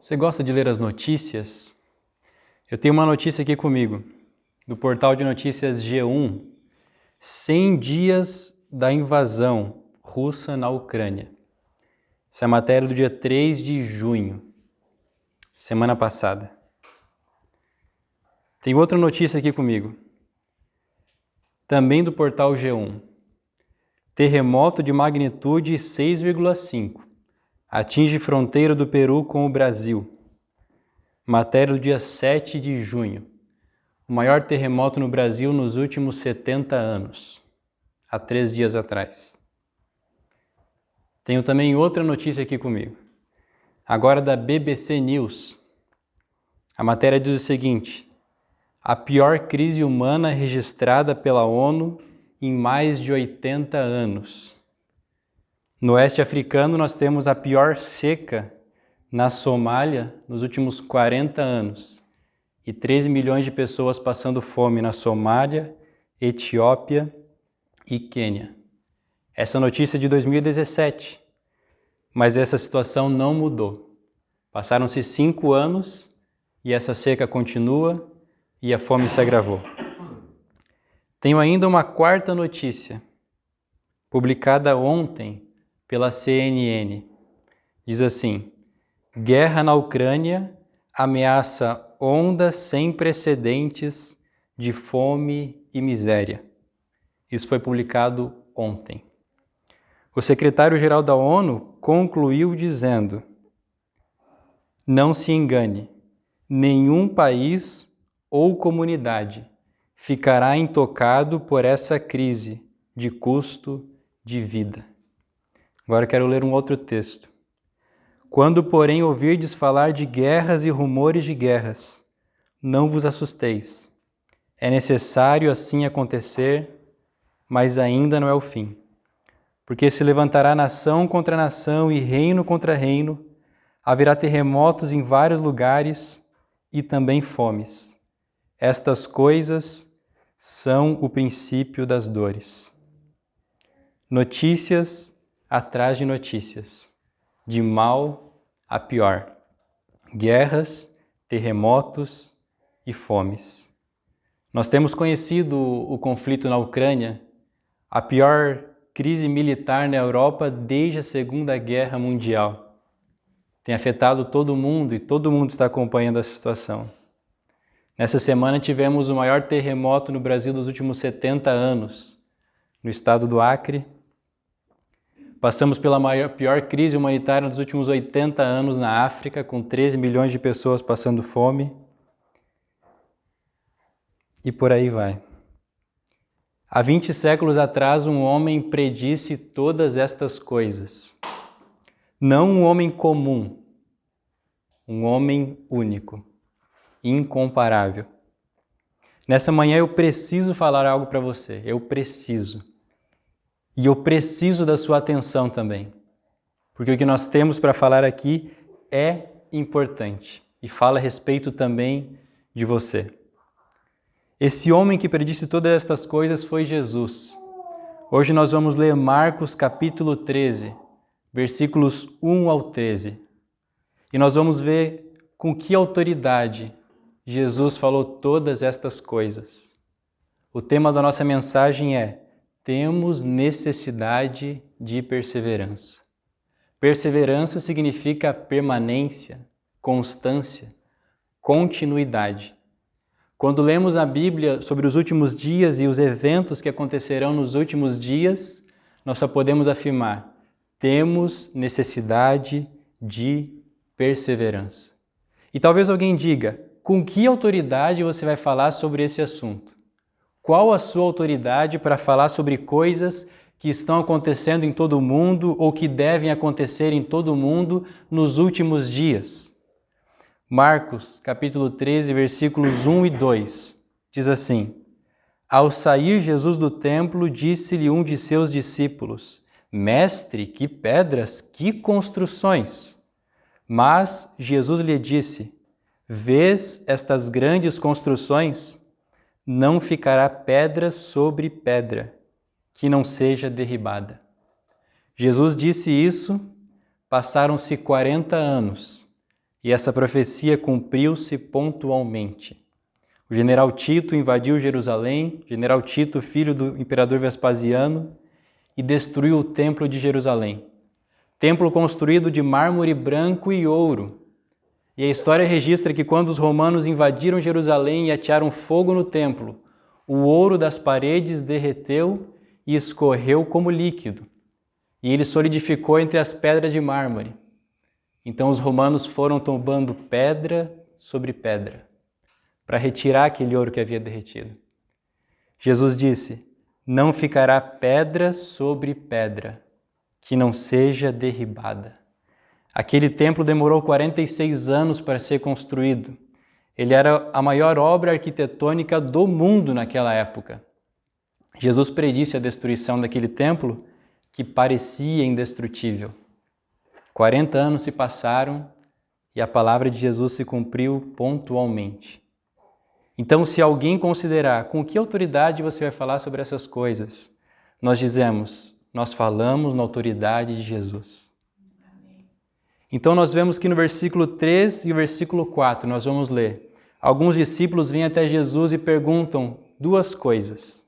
Você gosta de ler as notícias? Eu tenho uma notícia aqui comigo, do portal de notícias G1, 100 dias da invasão russa na Ucrânia. Essa é a matéria do dia 3 de junho, semana passada. Tem outra notícia aqui comigo, também do portal G1. Terremoto de magnitude 6,5 atinge fronteira do Peru com o Brasil. Matéria do dia 7 de junho. O maior terremoto no Brasil nos últimos 70 anos, há 3 dias atrás. Tenho também outra notícia aqui comigo, agora da BBC News. A matéria diz o seguinte: a pior crise humana registrada pela ONU em mais de 80 anos. No oeste africano, nós temos a pior seca na Somália nos últimos 40 anos e 13 milhões de pessoas passando fome na Somália, Etiópia e Quênia. Essa notícia é de 2017, mas essa situação não mudou. Passaram-se 5 anos e essa seca continua e a fome se agravou. Tenho ainda uma quarta notícia, publicada ontem pela CNN. Diz assim: guerra na Ucrânia ameaça ondas sem precedentes de fome e miséria. Isso foi publicado ontem. O secretário-geral da ONU concluiu dizendo: não se engane, nenhum país ou comunidade ficará intocado por essa crise de custo de vida. Agora quero ler um outro texto. Quando, porém, ouvirdes falar de guerras e rumores de guerras, não vos assusteis. É necessário assim acontecer, mas ainda não é o fim. Porque se levantará nação contra nação e reino contra reino, haverá terremotos em vários lugares e também fomes. Estas coisas são o princípio das dores. Notícias atrás de notícias, de mal a pior. Guerras, terremotos e fomes. Nós temos conhecido o conflito na Ucrânia, a pior crise militar na Europa desde a Segunda Guerra Mundial. Tem afetado todo mundo e todo mundo está acompanhando a situação. Nessa semana tivemos o maior terremoto no Brasil dos últimos 70 anos, no estado do Acre. Passamos pela pior crise humanitária dos últimos 80 anos na África, com 13 milhões de pessoas passando fome. E por aí vai. Há 20 séculos atrás, um homem predisse todas estas coisas. Não um homem comum, um homem único, incomparável. Nessa manhã eu preciso falar algo para você, eu preciso. E eu preciso da sua atenção também, porque o que nós temos para falar aqui é importante e fala a respeito também de você. Esse homem que predisse todas estas coisas foi Jesus. Hoje nós vamos ler Marcos capítulo 13, versículos 1 ao 13. E nós vamos ver com que autoridade Jesus falou todas estas coisas. O tema da nossa mensagem é: temos necessidade de perseverança. Perseverança significa permanência, constância, continuidade. Quando lemos a Bíblia sobre os últimos dias e os eventos que acontecerão nos últimos dias, nós só podemos afirmar: temos necessidade de perseverança. E talvez alguém diga: com que autoridade você vai falar sobre esse assunto? Qual a sua autoridade para falar sobre coisas que estão acontecendo em todo o mundo ou que devem acontecer em todo o mundo nos últimos dias? Marcos, capítulo 13, versículos 1 e 2, diz assim: ao sair Jesus do templo, disse-lhe um de seus discípulos: Mestre, que pedras, que construções! Mas Jesus lhe disse: vês estas grandes construções? Não ficará pedra sobre pedra, que não seja derribada. Jesus disse isso, passaram-se 40 anos, E essa profecia cumpriu-se pontualmente. O general Tito invadiu Jerusalém, general Tito, filho do imperador Vespasiano, e destruiu o templo de Jerusalém. Templo construído de mármore branco e ouro. E a história registra que quando os romanos invadiram Jerusalém e atearam fogo no templo, o ouro das paredes derreteu e escorreu como líquido. E ele solidificou entre as pedras de mármore. Então os romanos foram tombando pedra sobre pedra para retirar aquele ouro que havia derretido. Jesus disse: não ficará pedra sobre pedra que não seja derribada. Aquele templo demorou 46 anos para ser construído. Ele era a maior obra arquitetônica do mundo naquela época. Jesus predisse a destruição daquele templo que parecia indestrutível. 40 anos se passaram e a palavra de Jesus se cumpriu pontualmente. Então, se alguém considerar com que autoridade você vai falar sobre essas coisas, nós dizemos, nós falamos na autoridade de Jesus. Então, nós vemos que no versículo 3 e versículo 4, nós vamos ler. Alguns discípulos vêm até Jesus e perguntam duas coisas.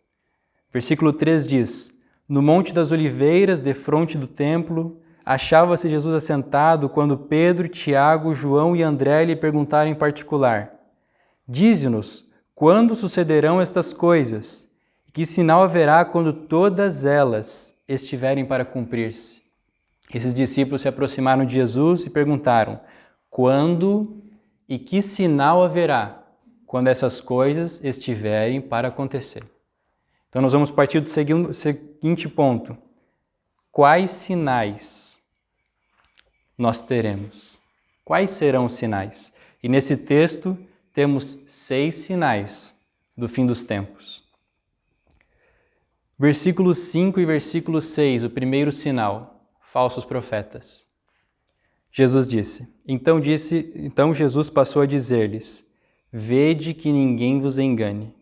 Versículo 3 diz: no Monte das Oliveiras, defronte do templo, achava-se Jesus assentado quando Pedro, Tiago, João e André lhe perguntaram em particular: dize-nos, quando sucederão estas coisas? Que sinal haverá quando todas elas estiverem para cumprir-se? Esses discípulos se aproximaram de Jesus e perguntaram: quando e que sinal haverá quando essas coisas estiverem para acontecer? Então nós vamos partir do seguinte ponto. Quais sinais nós teremos? Quais serão os sinais? E nesse texto temos 6 sinais do fim dos tempos. Versículo 5 e versículo 6, o primeiro sinal, falsos profetas. Jesus disse, então Jesus passou a dizer-lhes: vede que ninguém vos engane.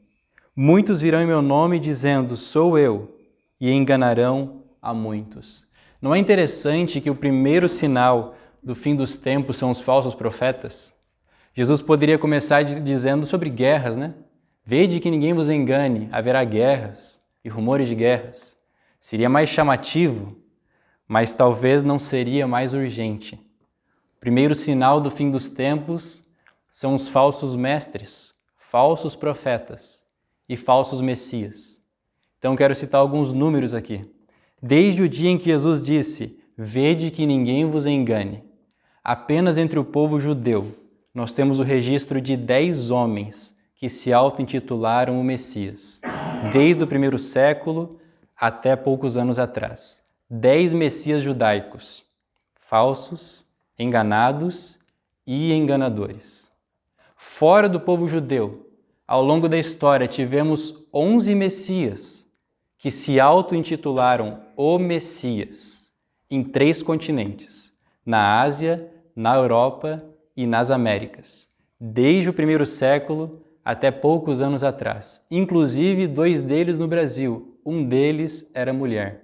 Muitos virão em meu nome dizendo, sou eu, e enganarão a muitos. Não é interessante que o primeiro sinal do fim dos tempos são os falsos profetas? Jesus poderia começar dizendo sobre guerras, né? Vede que ninguém vos engane, haverá guerras e rumores de guerras. Seria mais chamativo, mas talvez não seria mais urgente. O primeiro sinal do fim dos tempos são os falsos mestres, falsos profetas e falsos messias. Então quero citar alguns números aqui. Desde o dia em que Jesus disse, vede que ninguém vos engane, apenas entre o povo judeu, nós temos o registro de 10 homens que se auto-intitularam o Messias, desde o primeiro século até poucos anos atrás. 10 Messias judaicos, falsos, enganados e enganadores. Fora do povo judeu, ao longo da história, tivemos 11 Messias que se auto-intitularam o Messias em 3 continentes, na Ásia, na Europa e nas Américas, desde o primeiro século até poucos anos atrás, inclusive 2 deles no Brasil, um deles era mulher.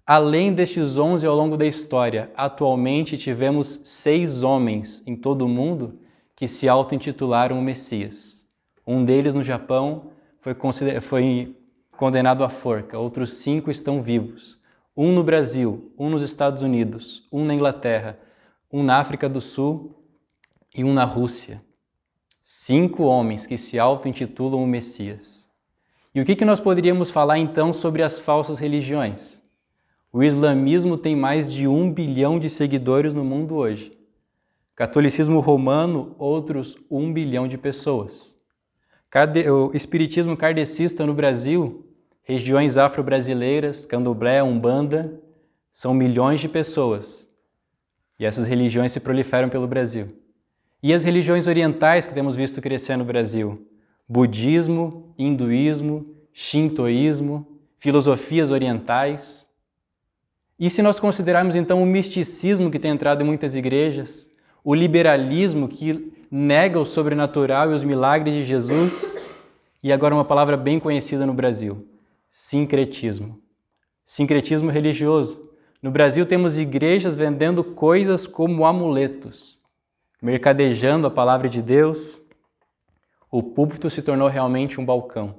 Além destes 11 ao longo da história, atualmente tivemos 6 homens em todo o mundo que se auto-intitularam o Messias. Um deles no Japão foi condenado à forca, outros 5 estão vivos. Um no Brasil, um nos Estados Unidos, um na Inglaterra, um na África do Sul e um na Rússia. 5 homens que se auto-intitulam o Messias. E o que nós poderíamos falar então sobre as falsas religiões? O islamismo tem mais de 1 bilhão de seguidores no mundo hoje. Catolicismo romano, outros 1 bilhão de pessoas. O espiritismo kardecista no Brasil, regiões afro-brasileiras, candomblé, umbanda, são milhões de pessoas. E essas religiões se proliferam pelo Brasil. E as religiões orientais que temos visto crescer no Brasil? Budismo, hinduísmo, shintoísmo, filosofias orientais. E se nós considerarmos então o misticismo que tem entrado em muitas igrejas, o liberalismo que nega o sobrenatural e os milagres de Jesus, e agora uma palavra bem conhecida no Brasil, sincretismo. Sincretismo religioso. No Brasil temos igrejas vendendo coisas como amuletos. mercadejando a palavra de Deus, o púlpito se tornou realmente um balcão.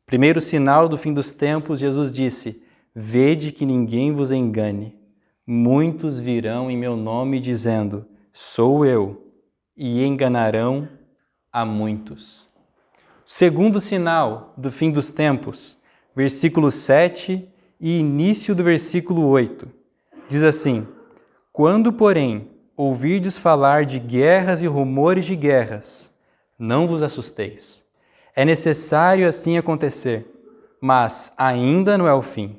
Primeiro sinal do fim dos tempos, Jesus disse: vede que ninguém vos engane. Muitos virão em meu nome dizendo: sou eu, e enganarão a muitos. Segundo sinal do fim dos tempos, versículo 7 e início do versículo 8. Diz assim: quando, porém, ouvirdes falar de guerras e rumores de guerras, não vos assusteis. É necessário assim acontecer, mas ainda não é o fim.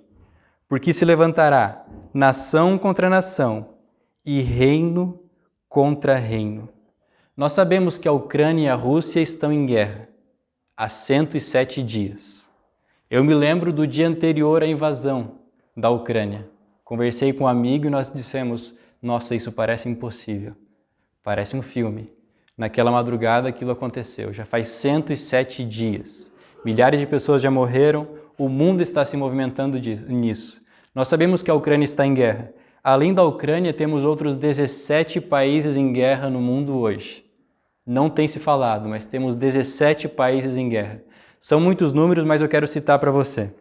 Porque se levantará nação contra nação e reino contra reino. Nós sabemos que a Ucrânia e a Rússia estão em guerra há 107 dias. Eu me lembro do dia anterior à invasão da Ucrânia. Conversei com um amigo e nós dissemos: nossa, isso parece impossível. Parece um filme. Naquela madrugada aquilo aconteceu. Já faz 107 dias. Milhares de pessoas já morreram. O mundo está se movimentando nisso. Nós sabemos que a Ucrânia está em guerra. Além da Ucrânia, temos outros 17 países em guerra no mundo hoje. Não tem se falado, mas temos 17 países em guerra. São muitos números, mas eu quero citar para você.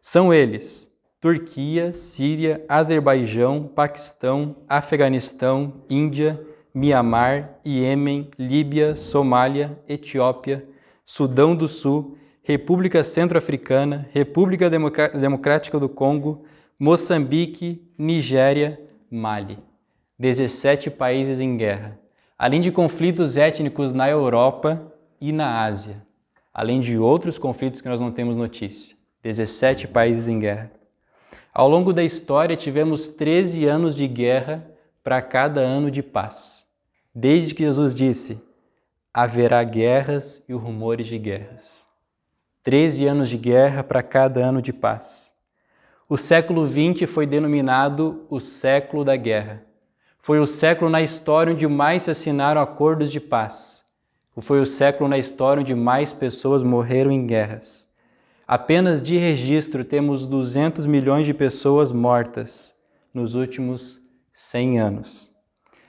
São eles: Turquia, Síria, Azerbaijão, Paquistão, Afeganistão, Índia, Mianmar, Iêmen, Líbia, Somália, Etiópia, Sudão do Sul, República Centro-Africana, República Democrática do Congo, Moçambique, Nigéria, Mali. 17 países em guerra. Além de conflitos étnicos na Europa e na Ásia. Além de outros conflitos que nós não temos notícia. 17 países em guerra. Ao longo da história, tivemos 13 anos de guerra para cada ano de paz. Desde que Jesus disse: haverá guerras e rumores de guerras. 13 anos de guerra para cada ano de paz. O século XX foi denominado o século da guerra. Foi o século na história onde mais se assinaram acordos de paz. Foi o século na história onde mais pessoas morreram em guerras. Apenas de registro temos 200 milhões de pessoas mortas nos últimos 100 anos.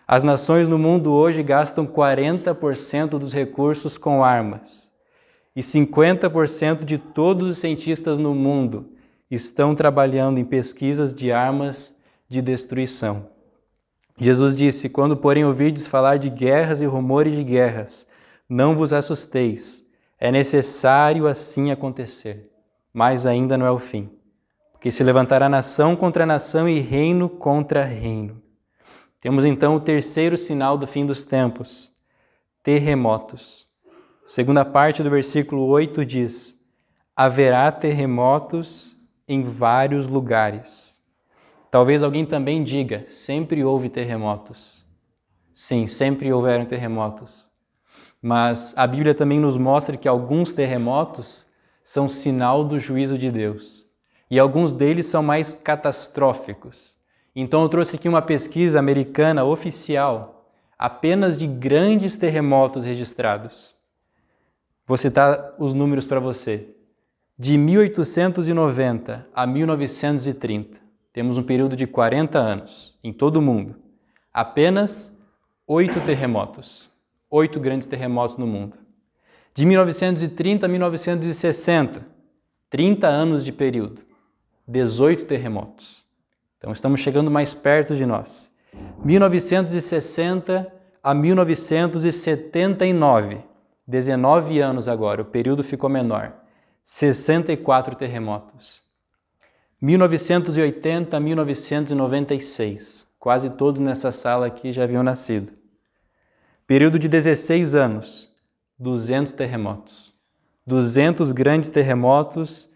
As nações no mundo hoje gastam 40% dos recursos com armas. E 50% de todos os cientistas no mundo estão trabalhando em pesquisas de armas de destruição. Jesus disse: quando, porém, ouvirdes falar de guerras e rumores de guerras, não vos assusteis. É necessário assim acontecer, mas ainda não é o fim. Porque se levantará nação contra nação e reino contra reino. Temos então o terceiro sinal do fim dos tempos: terremotos. Segunda parte do versículo 8 diz: haverá terremotos em vários lugares. Talvez alguém também diga: sempre houve terremotos. Sim, sempre houveram terremotos. Mas a Bíblia também nos mostra que alguns terremotos são sinal do juízo de Deus. E alguns deles são mais catastróficos. Então eu trouxe aqui uma pesquisa americana oficial, apenas de grandes terremotos registrados. Vou citar os números para você. De 1890 a 1930, temos um período de 40 anos em todo o mundo. Apenas 8 terremotos. 8 grandes terremotos no mundo. De 1930 a 1960, 30 anos de período. 18 terremotos. Então estamos chegando mais perto de nós. 1960 a 1979, 19 anos agora, o período ficou menor. 64 terremotos. 1980 a 1996, quase todos nessa sala aqui já haviam nascido. Período de 16 anos, 200 terremotos. 200 grandes terremotos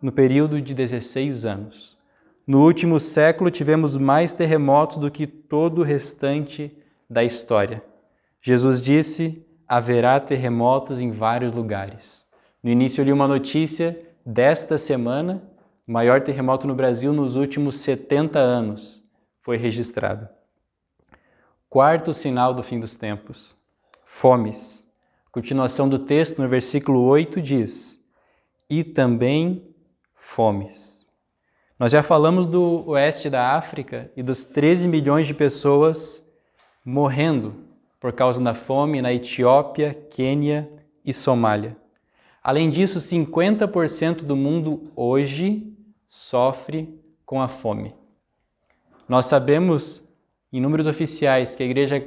no período de 16 anos. No último século tivemos mais terremotos do que todo o restante da história. Jesus disse: haverá terremotos em vários lugares. No início eu li uma notícia desta semana: o maior terremoto no Brasil nos últimos 70 anos foi registrado. Quarto sinal do fim dos tempos: fomes. A continuação do texto, no versículo 8, diz: e também fomes. Nós já falamos do oeste da África e dos 13 milhões de pessoas morrendo por causa da fome na Etiópia, Quênia e Somália. Além disso, 50% do mundo hoje sofre com a fome. Nós sabemos, em números oficiais, que a Igreja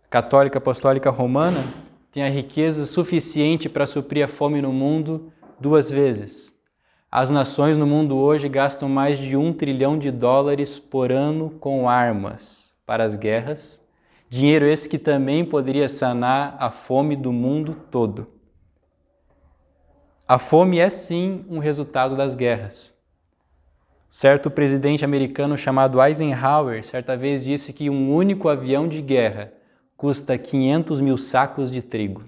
Católica Apostólica Romana tem a riqueza suficiente para suprir a fome no mundo 2 vezes. As nações no mundo hoje gastam mais de $1 trilhão por ano com armas para as guerras, dinheiro esse que também poderia sanar a fome do mundo todo. A fome é sim um resultado das guerras. Certo presidente americano chamado Eisenhower, certa vez disse que um único avião de guerra custa 500 mil sacos de trigo.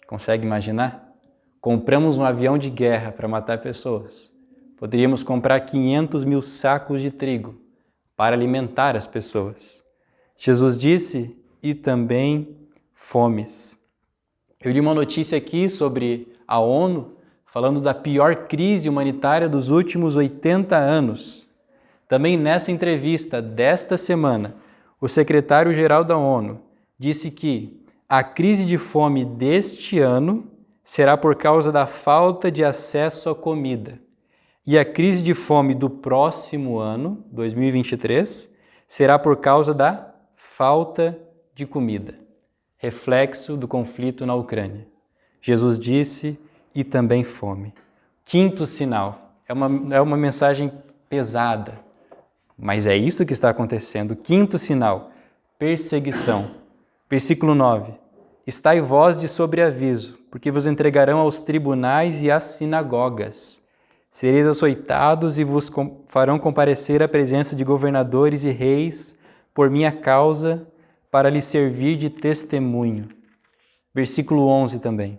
Consegue imaginar? Compramos um avião de guerra para matar pessoas. Poderíamos comprar 500 mil sacos de trigo para alimentar as pessoas. Jesus disse, e também fomes. Eu li uma notícia aqui sobre a ONU, falando da pior crise humanitária dos últimos 80 anos. Também nessa entrevista desta semana, o secretário-geral da ONU disse que a crise de fome deste ano será por causa da falta de acesso à comida. E a crise de fome do próximo ano, 2023, será por causa da falta de comida. Reflexo do conflito na Ucrânia. Jesus disse, e também fome. Quinto sinal. É uma mensagem pesada, mas é isso que está acontecendo. Quinto sinal, perseguição. Versículo 9. Estai vós de sobreaviso, porque vos entregarão aos tribunais e às sinagogas. Sereis açoitados e vos farão comparecer à presença de governadores e reis por minha causa, para lhes servir de testemunho. Versículo 11 também.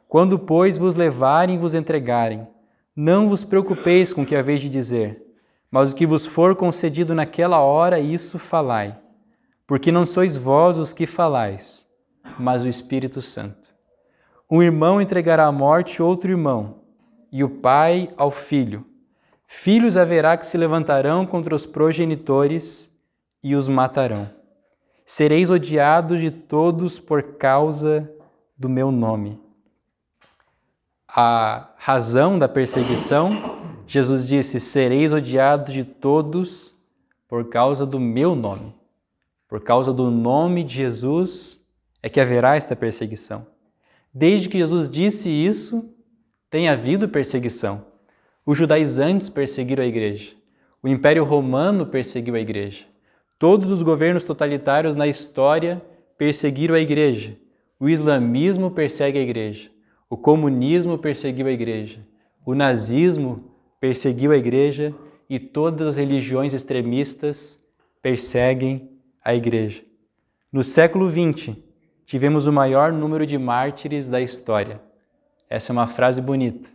Quando, pois, vos levarem e vos entregarem, não vos preocupeis com o que haveis de dizer, mas o que vos for concedido naquela hora, isso falai. Porque não sois vós os que falais, mas o Espírito Santo. Um irmão entregará à morte outro irmão, e o pai ao filho. Filhos haverá que se levantarão contra os progenitores e os matarão. Sereis odiados de todos por causa do meu nome. A razão da perseguição, Jesus disse, sereis odiados de todos por causa do meu nome. Por causa do nome de Jesus é que haverá esta perseguição. Desde que Jesus disse isso, tem havido perseguição. Os judaizantes perseguiram a igreja. O Império Romano perseguiu a igreja. Todos os governos totalitários na história perseguiram a igreja. O islamismo persegue a igreja. O comunismo perseguiu a igreja. O nazismo perseguiu a igreja e todas as religiões extremistas perseguem a igreja. No século XX, tivemos o maior número de mártires da história. Essa é uma frase bonita,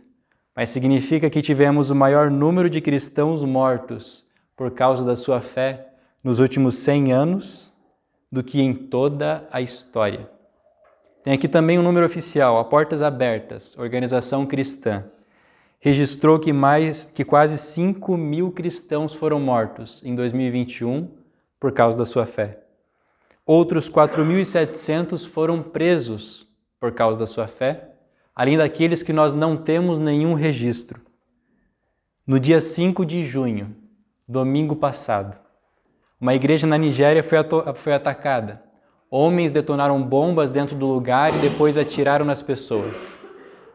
mas significa que tivemos o maior número de cristãos mortos por causa da sua fé nos últimos 100 anos do que em toda a história. Tem aqui também um número oficial, a Portas Abertas, organização cristã, registrou que quase 5 mil cristãos foram mortos em 2021 por causa da sua fé. Outros 4.700 foram presos por causa da sua fé, além daqueles que nós não temos nenhum registro. No dia 5 de junho, domingo passado, uma igreja na Nigéria foi atacada. Homens detonaram bombas dentro do lugar e depois atiraram nas pessoas.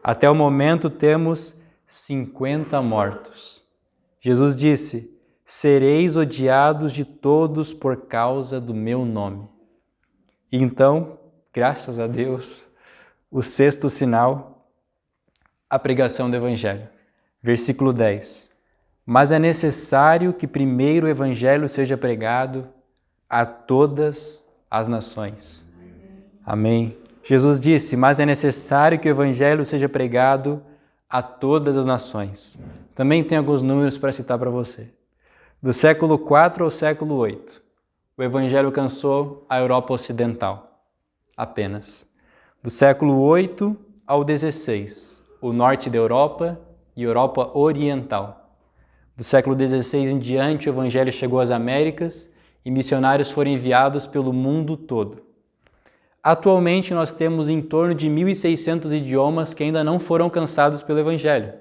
Até o momento temos 50 mortos. Jesus disse, sereis odiados de todos por causa do meu nome. E então, graças a Deus, o sexto sinal, a pregação do Evangelho. Versículo 10. Mas é necessário que primeiro o Evangelho seja pregado a todas as nações. Amém. Jesus disse, mas é necessário que o Evangelho seja pregado a todas as nações. Também tem alguns números para citar para você. Do século IV ao século VIII, o Evangelho alcançou a Europa Ocidental, apenas. Do século VIII ao XVI, o norte da Europa e Europa Oriental. Do século XVI em diante, o Evangelho chegou às Américas e missionários foram enviados pelo mundo todo. Atualmente nós temos em torno de 1.600 idiomas que ainda não foram alcançados pelo Evangelho.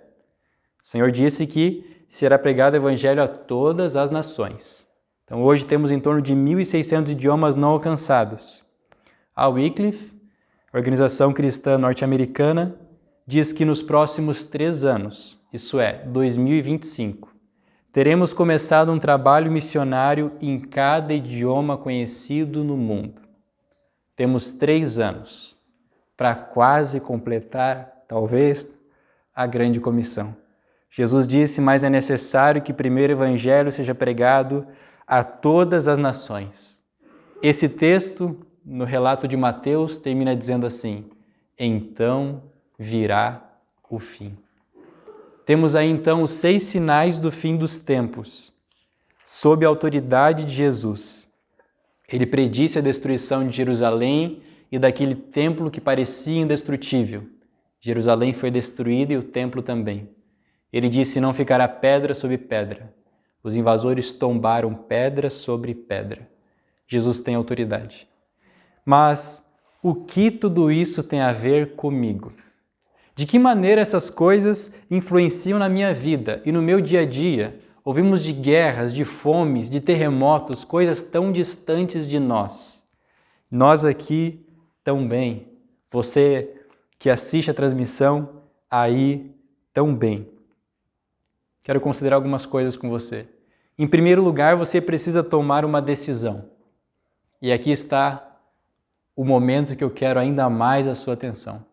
O Senhor disse que será pregado o Evangelho a todas as nações. Então hoje temos em torno de 1.600 idiomas não alcançados. A Wycliffe, organização cristã norte-americana, diz que nos próximos 3 anos, isso é, 2025, teremos começado um trabalho missionário em cada idioma conhecido no mundo. Temos 3 anos para quase completar, talvez, a grande comissão. Jesus disse, mas é necessário que primeiro o Evangelho seja pregado a todas as nações. Esse texto, no relato de Mateus, termina dizendo assim, então virá o fim. Temos aí então os 6 sinais do fim dos tempos, sob a autoridade de Jesus. Ele predisse a destruição de Jerusalém e daquele templo que parecia indestrutível. Jerusalém foi destruída e o templo também. Ele disse, não ficará pedra sobre pedra. Os invasores tombaram pedra sobre pedra. Jesus tem autoridade. Mas o que tudo isso tem a ver comigo? De que maneira essas coisas influenciam na minha vida e no meu dia a dia? Ouvimos de guerras, de fomes, de terremotos, coisas tão distantes de nós. Nós aqui também. Você que assiste a transmissão aí também. Quero considerar algumas coisas com você. Em primeiro lugar, você precisa tomar uma decisão. E aqui está o momento que eu quero ainda mais a sua atenção.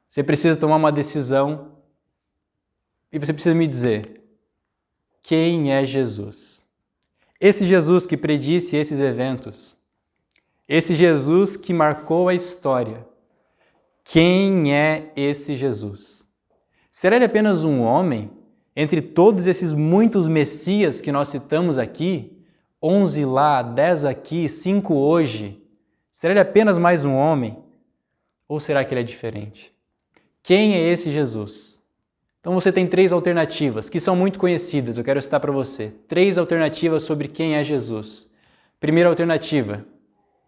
Você precisa tomar uma decisão e você precisa me dizer quem é Jesus. Esse Jesus que predisse esses eventos, esse Jesus que marcou a história. Quem é esse Jesus? Será ele apenas um homem entre todos esses muitos messias que nós citamos aqui? 11 lá, 10 aqui, 5 hoje. Será ele apenas mais um homem? Ou será que ele é diferente? Quem é esse Jesus? Então você tem 3 alternativas, que são muito conhecidas, eu quero citar para você. 3 alternativas sobre quem é Jesus. Primeira alternativa,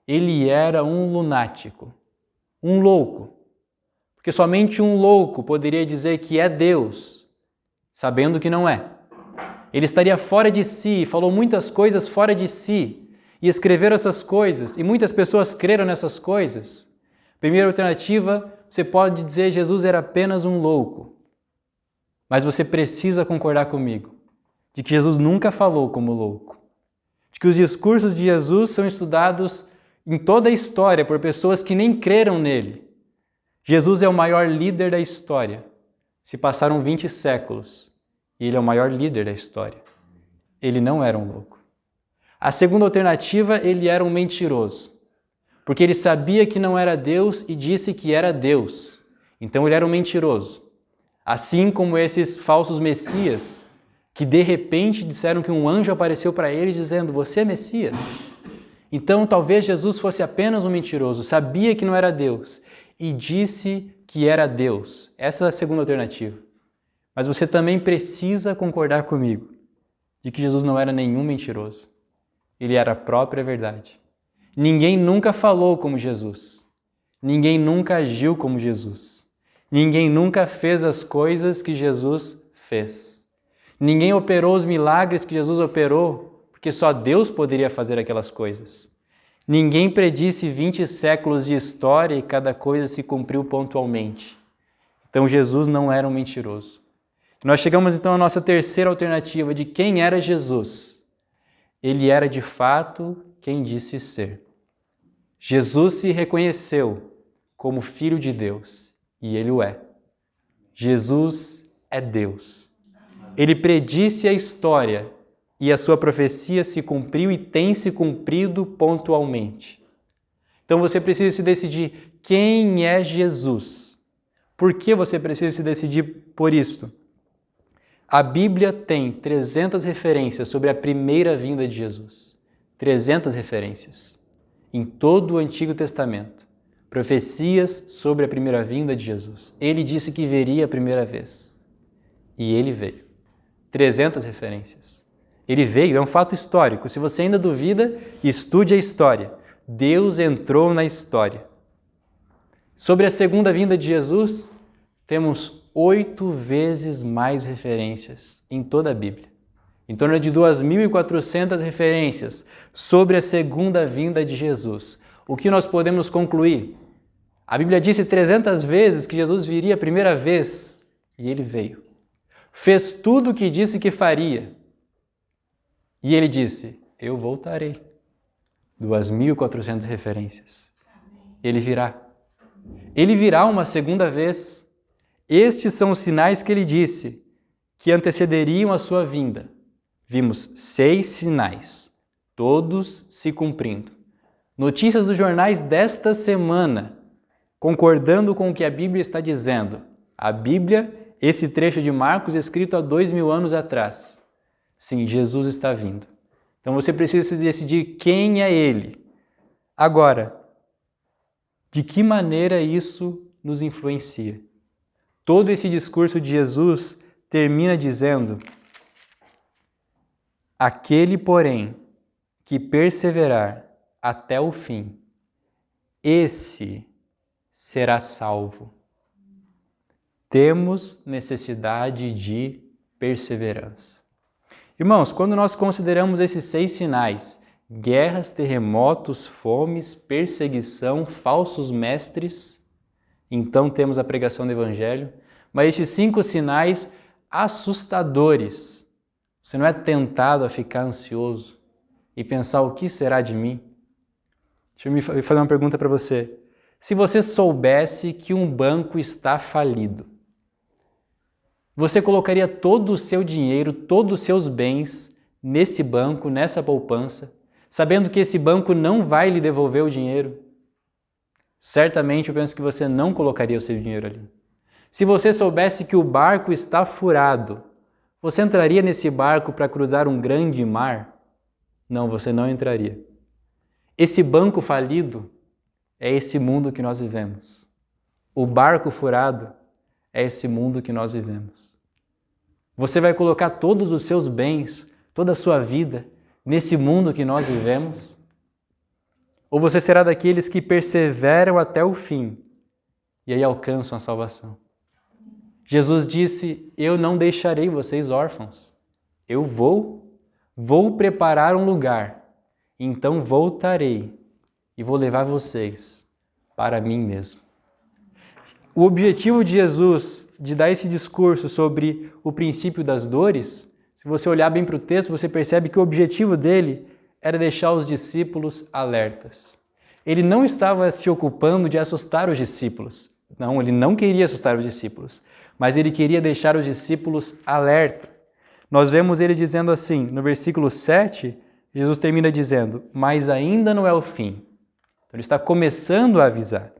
ele era um lunático, um louco. Porque somente um louco poderia dizer que é Deus, sabendo que não é. Ele estaria fora de si, falou muitas coisas fora de si, e escreveram essas coisas, e muitas pessoas creram nessas coisas. Primeira alternativa, você pode dizer que Jesus era apenas um louco. Mas você precisa concordar comigo de que Jesus nunca falou como louco. De que os discursos de Jesus são estudados em toda a história por pessoas que nem creram nele. Jesus é o maior líder da história. Se passaram 20 séculos e ele é o maior líder da história. Ele não era um louco. A segunda alternativa, ele era um mentiroso. Porque ele sabia que não era Deus e disse que era Deus. Então ele era um mentiroso. Assim como esses falsos messias, que de repente disseram que um anjo apareceu para ele dizendo, você é Messias? Então talvez Jesus fosse apenas um mentiroso, sabia que não era Deus e disse que era Deus. Essa é a segunda alternativa. Mas você também precisa concordar comigo de que Jesus não era nenhum mentiroso. Ele era a própria verdade. Ninguém nunca falou como Jesus. Ninguém nunca agiu como Jesus. Ninguém nunca fez as coisas que Jesus fez. Ninguém operou os milagres que Jesus operou, porque só Deus poderia fazer aquelas coisas. Ninguém predisse 20 séculos de história e cada coisa se cumpriu pontualmente. Então Jesus não era um mentiroso. Nós chegamos então à nossa terceira alternativa de quem era Jesus. Ele era de fato quem disse ser. Jesus se reconheceu como Filho de Deus, e ele o é. Jesus é Deus. Ele predisse a história, e a sua profecia se cumpriu e tem se cumprido pontualmente. Então você precisa se decidir quem é Jesus. Por que você precisa se decidir por isto? A Bíblia tem 300 referências sobre a primeira vinda de Jesus. 300 referências. Em todo o Antigo Testamento. Profecias sobre a primeira vinda de Jesus. Ele disse que viria a primeira vez. E ele veio. 300 referências. Ele veio, é um fato histórico. Se você ainda duvida, estude a história. Deus entrou na história. Sobre a segunda vinda de Jesus, temos 8 vezes mais referências em toda a Bíblia. Em torno de 2.400 referências sobre a segunda vinda de Jesus. O que nós podemos concluir? A Bíblia disse 300 vezes que Jesus viria a primeira vez e ele veio. Fez tudo o que disse que faria. E ele disse, eu voltarei. 2.400 referências. Ele virá. Ele virá uma segunda vez. Estes são os sinais que ele disse, que antecederiam a sua vinda. Vimos 6 sinais, todos se cumprindo. Notícias dos jornais desta semana, concordando com o que a Bíblia está dizendo. A Bíblia, esse trecho de Marcos escrito há 2.000 anos atrás. Sim, Jesus está vindo. Então você precisa decidir quem é Ele. Agora, de que maneira isso nos influencia? Todo esse discurso de Jesus termina dizendo: aquele, porém, que perseverar até o fim, esse será salvo. Temos necessidade de perseverança. Irmãos, quando nós consideramos esses 6 sinais, guerras, terremotos, fomes, perseguição, falsos mestres, então temos a pregação do Evangelho, mas estes 5 sinais assustadores, você não é tentado a ficar ansioso e pensar o que será de mim? Deixa eu fazer uma pergunta para você. Se você soubesse que um banco está falido, você colocaria todo o seu dinheiro, todos os seus bens nesse banco, nessa poupança, sabendo que esse banco não vai lhe devolver o dinheiro? Certamente eu penso que você não colocaria o seu dinheiro ali. Se você soubesse que o barco está furado, você entraria nesse barco para cruzar um grande mar? Não, você não entraria. Esse banco falido é esse mundo que nós vivemos. O barco furado é esse mundo que nós vivemos. Você vai colocar todos os seus bens, toda a sua vida, nesse mundo que nós vivemos? Ou você será daqueles que perseveram até o fim e aí alcançam a salvação? Jesus disse, eu não deixarei vocês órfãos. Eu vou preparar um lugar, então voltarei e vou levar vocês para mim mesmo. O objetivo de Jesus de dar esse discurso sobre o princípio das dores, se você olhar bem para o texto, você percebe que o objetivo dele era deixar os discípulos alertas. Ele não estava se ocupando de assustar os discípulos. Não, ele não queria assustar os discípulos, mas ele queria deixar os discípulos alerta. Nós vemos ele dizendo assim, no versículo 7, Jesus termina dizendo, mas ainda não é o fim. Então ele está começando a avisar.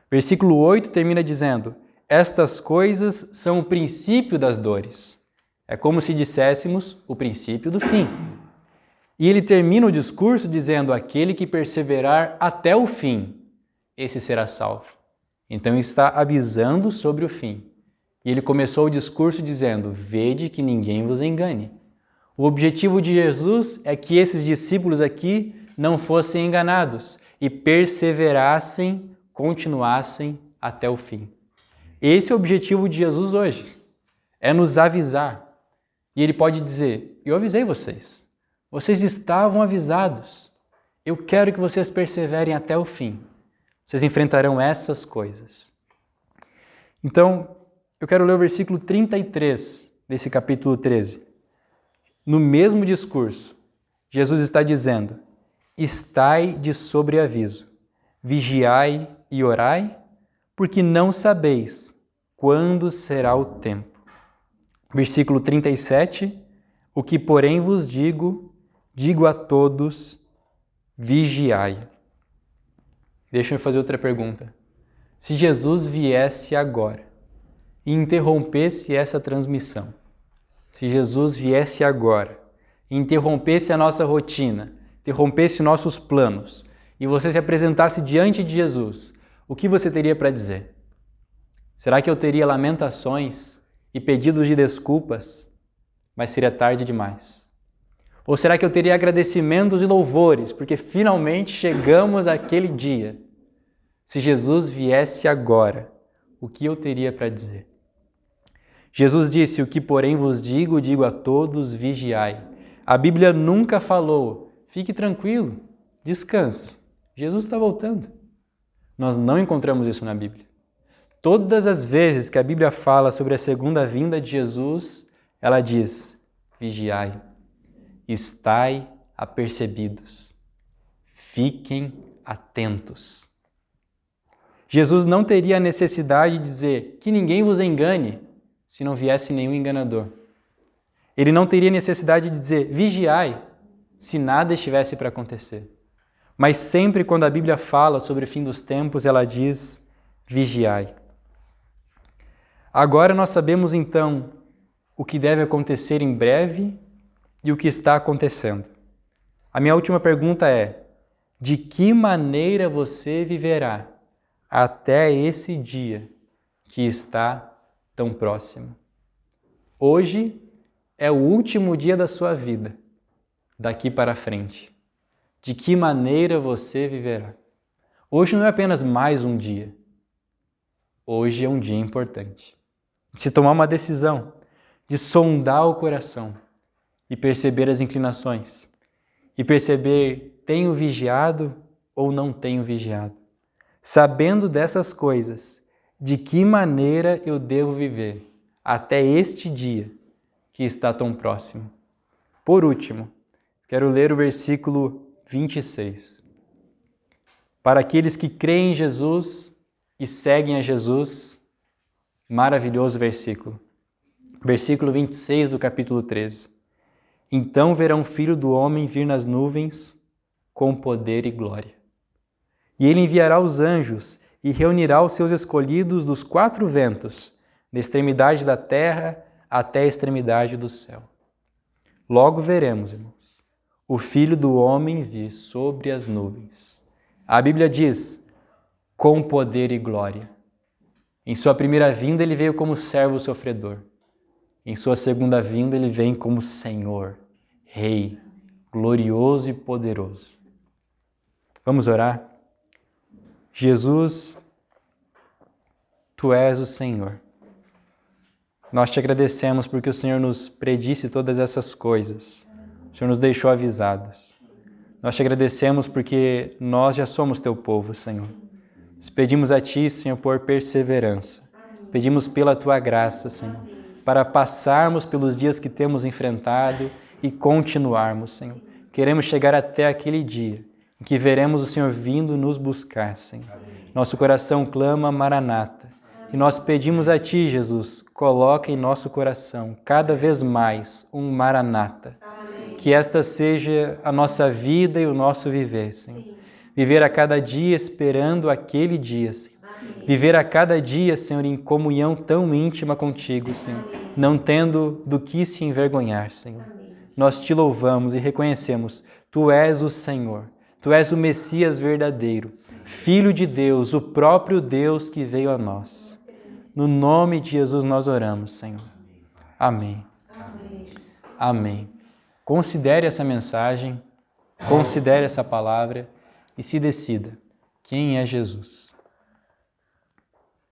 Versículo 8 termina dizendo, estas coisas são o princípio das dores. É como se disséssemos o princípio do fim. E ele termina o discurso dizendo, aquele que perseverar até o fim, esse será salvo. Então ele está avisando sobre o fim. E ele começou o discurso dizendo, vede que ninguém vos engane. O objetivo de Jesus é que esses discípulos aqui não fossem enganados e perseverassem, continuassem até o fim. Esse é o objetivo de Jesus hoje, é nos avisar. E ele pode dizer, eu avisei vocês, vocês estavam avisados, eu quero que vocês perseverem até o fim. Vocês enfrentarão essas coisas. Então, eu quero ler o versículo 33 desse capítulo 13. No mesmo discurso, Jesus está dizendo, estai de sobreaviso, vigiai e orai, porque não sabeis quando será o tempo. Versículo 37, o que porém vos digo, digo a todos, vigiai. Deixa eu fazer outra pergunta. Se Jesus viesse agora e interrompesse essa transmissão, se Jesus viesse agora e interrompesse a nossa rotina, interrompesse nossos planos, e você se apresentasse diante de Jesus, o que você teria para dizer? Será que eu teria lamentações e pedidos de desculpas? mas seria tarde demais? Ou será que eu teria agradecimentos e louvores, porque finalmente chegamos àquele dia? Se Jesus viesse agora, o que eu teria para dizer? Jesus disse: o que porém vos digo, digo a todos, vigiai. A Bíblia nunca falou, fique tranquilo, descanse, Jesus está voltando. Nós não encontramos isso na Bíblia. Todas as vezes que a Bíblia fala sobre a segunda vinda de Jesus, ela diz: vigiai, estai apercebidos, fiquem atentos. Jesus não teria a necessidade de dizer que ninguém vos engane se não viesse nenhum enganador. Ele não teria necessidade de dizer vigiai se nada estivesse para acontecer. Mas sempre quando a Bíblia fala sobre o fim dos tempos, ela diz vigiai. Agora nós sabemos então o que deve acontecer em breve e o que está acontecendo. A minha última pergunta é: de que maneira você viverá até esse dia que está tão próximo? Hoje é o último dia da sua vida, daqui para frente. De que maneira você viverá? Hoje não é apenas mais um dia. Hoje é um dia importante. De se tomar uma decisão, de sondar o coração e perceber as inclinações. E perceber, tenho vigiado ou não tenho vigiado? Sabendo dessas coisas, de que maneira eu devo viver até este dia que está tão próximo? Por último, quero ler o versículo 26. Para aqueles que creem em Jesus e seguem a Jesus, maravilhoso versículo. Versículo 26 do capítulo 13. Então verão o Filho do Homem vir nas nuvens com poder e glória. E ele enviará os anjos e reunirá os seus escolhidos dos quatro ventos, da extremidade da terra até a extremidade do céu. Logo veremos, irmãos, o Filho do Homem vir sobre as nuvens. A Bíblia diz, com poder e glória. Em sua primeira vinda ele veio como servo sofredor. Em sua segunda vinda ele vem como Senhor, Rei, glorioso e poderoso. Vamos orar? Jesus, Tu és o Senhor. Nós te agradecemos porque o Senhor nos predisse todas essas coisas. O Senhor nos deixou avisados. Nós te agradecemos porque nós já somos Teu povo, Senhor. Pedimos a Ti, Senhor, por perseverança. Pedimos pela Tua graça, Senhor, para passarmos pelos dias que temos enfrentado e continuarmos, Senhor. Queremos chegar até aquele dia em que veremos o Senhor vindo nos buscar, Senhor. Nosso coração clama Maranata. E nós pedimos a Ti, Jesus, coloca em nosso coração cada vez mais um Maranata. Que esta seja a nossa vida e o nosso viver, Senhor. Viver a cada dia esperando aquele dia, Senhor. Viver a cada dia, Senhor, em comunhão tão íntima contigo, Senhor. Não tendo do que se envergonhar, Senhor. Nós te louvamos e reconhecemos, Tu és o Senhor. Tu és o Messias verdadeiro, Filho de Deus, o próprio Deus que veio a nós. No nome de Jesus nós oramos, Senhor. Amém. Amém. Considere essa mensagem, considere essa palavra e se decida. Quem é Jesus?